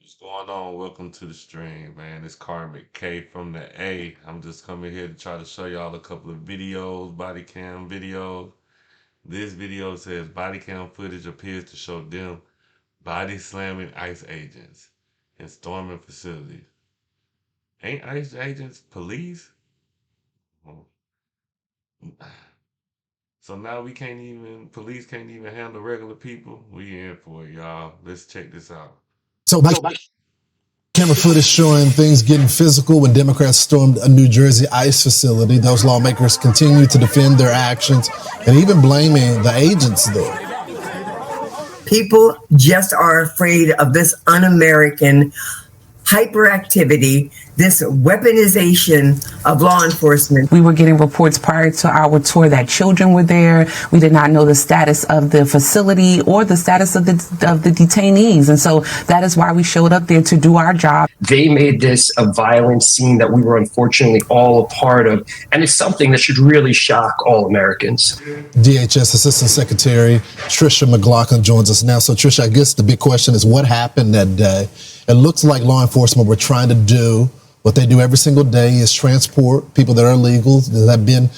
What's going on? Welcome to the stream, man. It's Karmic K from the A. I'm just coming here to try to show y'all a couple of videos, body cam videos. This video says body cam footage appears to show them body slamming ICE agents and storming facilities. Ain't ICE agents police? Oh. So now police can't even handle regular people. We in for it, y'all. Let's check this out. So camera footage showing things getting physical when Democrats stormed a New Jersey ICE facility. Those lawmakers continue to defend their actions and even blaming the agents there. People just are afraid of this un-American hyperactivity, this weaponization of law enforcement. We were getting reports prior to our tour that children were there. We did not know the status of the facility or the status of the detainees. And so that is why we showed up there to do our job. They made this a violent scene that we were unfortunately all a part of. And it's something that should really shock all Americans. DHS Assistant Secretary Tricia McLaughlin joins us now. So Tricia, I guess the big question is what happened that day? It looks like law enforcement were trying to do what they do every single day, is transport people that are illegal, that have been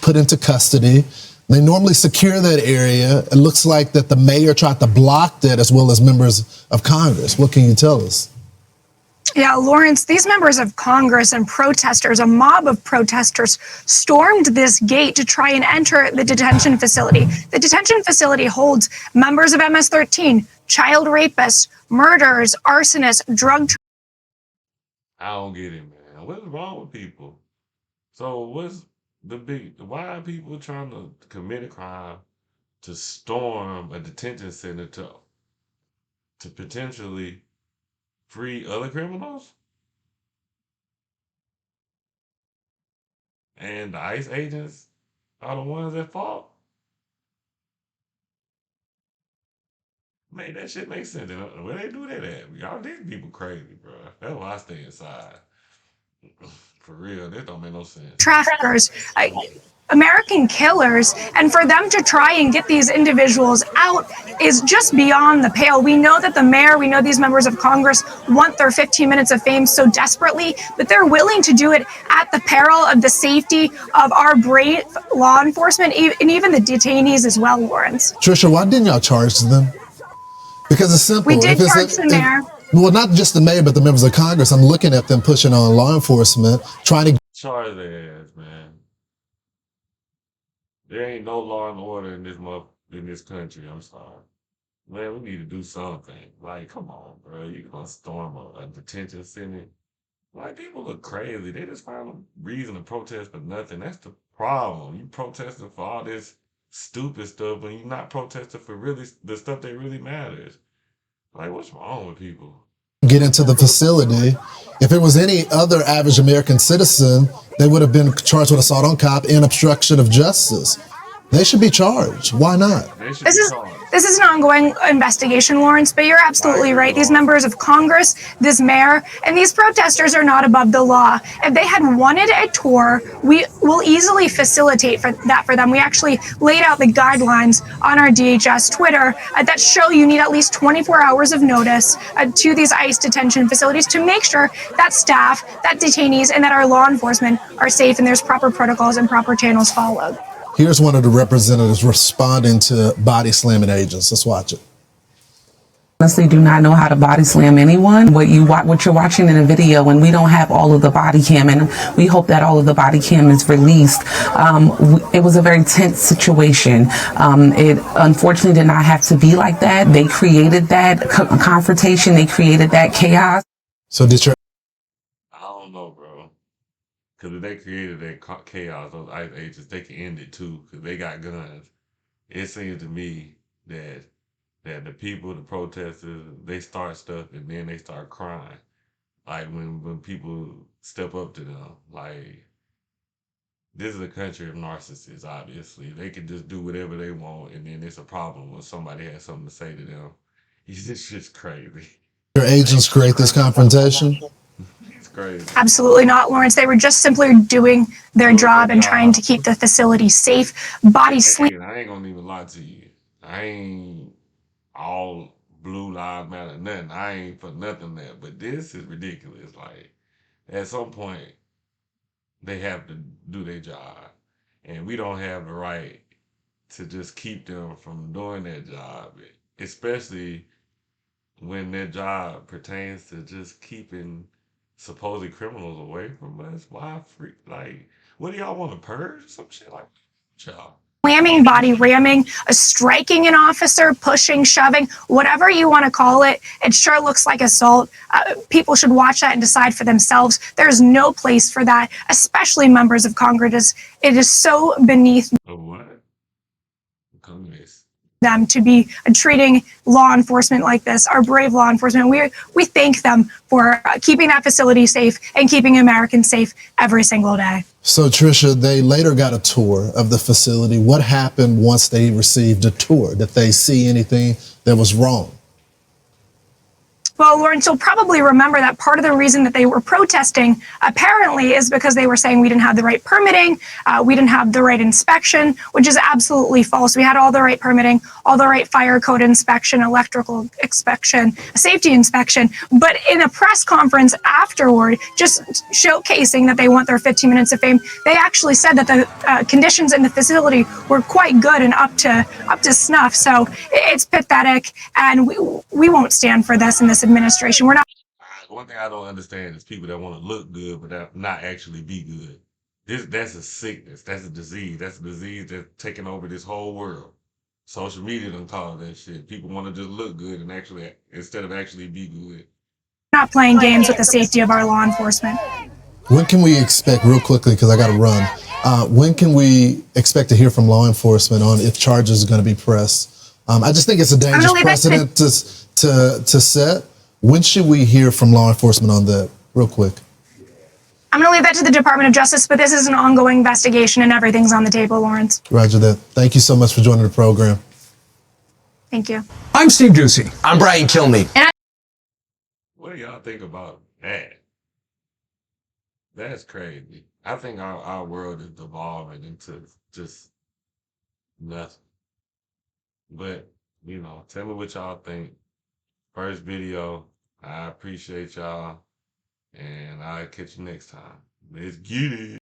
put into custody. They normally secure that area. It looks like that the mayor tried to block that, as well as members of Congress. What can you tell us? Yeah, Lawrence, these members of Congress and protesters, a mob of protesters, stormed this gate to try and enter the detention facility. The detention facility holds members of MS-13, child rapists, murderers, arsonists, I don't get it, man. What's wrong with people? So why are people trying to commit a crime to storm a detention center to potentially free other criminals? And the ICE agents are the ones at fault? Man, that shit makes sense. Where they do that at? Y'all, these people crazy, bro. That's why I stay inside. For real, this don't make no sense. traffickers, American killers, and for them to try and get these individuals out is just beyond the pale. We know that the mayor, we know these members of Congress want their 15 minutes of fame so desperately, but they're willing to do it at the peril of the safety of our brave law enforcement and even the detainees as well, Lawrence. Tricia, why didn't y'all charge them? Because it's simple. We did charge the mayor. Well, not just the mayor, but the members of Congress. I'm looking at them pushing on law enforcement, trying to charge their ass, man. There ain't no law and order in this country. I'm sorry. Man, we need to do something. Like, come on, bro. You gonna storm a detention center? Like, people look crazy. They just find a reason to protest for nothing. That's the problem. You protesting for all this stupid stuff, but you're not protesting for really the stuff that really matters. Like, what's wrong with people? Get into the facility. If it was any other average American citizen, they would have been charged with assault on cop and obstruction of justice. They should be charged. Why not? This is an ongoing investigation, Lawrence, but you're absolutely right. These members of Congress, this mayor, and these protesters are not above the law. If they had wanted a tour, we will easily facilitate for them. We actually laid out the guidelines on our DHS Twitter that show you need at least 24 hours of notice to these ICE detention facilities to make sure that staff, that detainees, and that our law enforcement are safe and there's proper protocols and proper channels followed. Here's one of the representatives responding to body slamming agents. Let's watch it. Honestly, do not know how to body slam anyone. What you're watching in the video, and we don't have all of the body cam, and we hope that all of the body cam is released. It was a very tense situation. It unfortunately did not have to be like that. They created that confrontation. They created that chaos. So did your I don't know, bro. Because if they created that chaos, those ICE agents, they can end it too, because they got guns. It seems to me that the people, the protesters, they start stuff and then they start crying. Like when people step up to them. Like, this is a country of narcissists, obviously. They can just do whatever they want, and then it's a problem when somebody has something to say to them. It's just crazy. Your agents create this confrontation? Crazy. Absolutely not, Lawrence. They were just simply doing their job and trying to keep the facility safe. Body slam. I ain't gonna even lie to you. I ain't all Blue Lives Matter, nothing. I ain't for nothing there. But this is ridiculous. Like, at some point, they have to do their job. And we don't have the right to just keep them from doing their job, especially when their job pertains to just keeping supposed criminals away from us. Why freak? Like, what do y'all want to purge? Some shit like that? Y'all. Slamming, body ramming, striking an officer, pushing, shoving, whatever you want to call it. It sure looks like assault. People should watch that and decide for themselves. There's no place for that, especially members of Congress. It is so beneath A what? Congress. them to be treating law enforcement like this, our brave law enforcement. We thank them for keeping that facility safe and keeping Americans safe every single day. So, Tricia, they later got a tour of the facility. What happened once they received a tour? Did they see anything that was wrong? Well, Lawrence, you'll probably remember that part of the reason that they were protesting apparently is because they were saying we didn't have the right permitting, we didn't have the right inspection, which is absolutely false. We had all the right permitting, all the right fire code inspection, electrical inspection, safety inspection. But in a press conference afterward, just showcasing that they want their 15 minutes of fame, they actually said that the conditions in the facility were quite good and up to snuff. So it's pathetic, and we won't stand for this in this administration. We're not. One thing I don't understand is people that want to look good but not actually be good. That's a sickness. That's a disease. That's a disease that's taking over this whole world. Social media done call that shit. People want to just look good and actually, instead of actually be good. Not playing games with the safety of our law enforcement. When can we expect, real quickly, because I got to run, when can we expect to hear from law enforcement on if charges are going to be pressed? I just think it's a dangerous precedent to set. When should we hear from law enforcement on that? Real quick. I'm going to leave that to the Department of Justice, but this is an ongoing investigation and everything's on the table, Lawrence. Roger that. Thank you so much for joining the program. Thank you. I'm Steve Ducey. I'm Brian Kilmeade. What do y'all think about that? That's crazy. I think our world is devolving into just nothing. But, tell me what y'all think. First video. I appreciate y'all. And I'll catch you next time. Let's get it.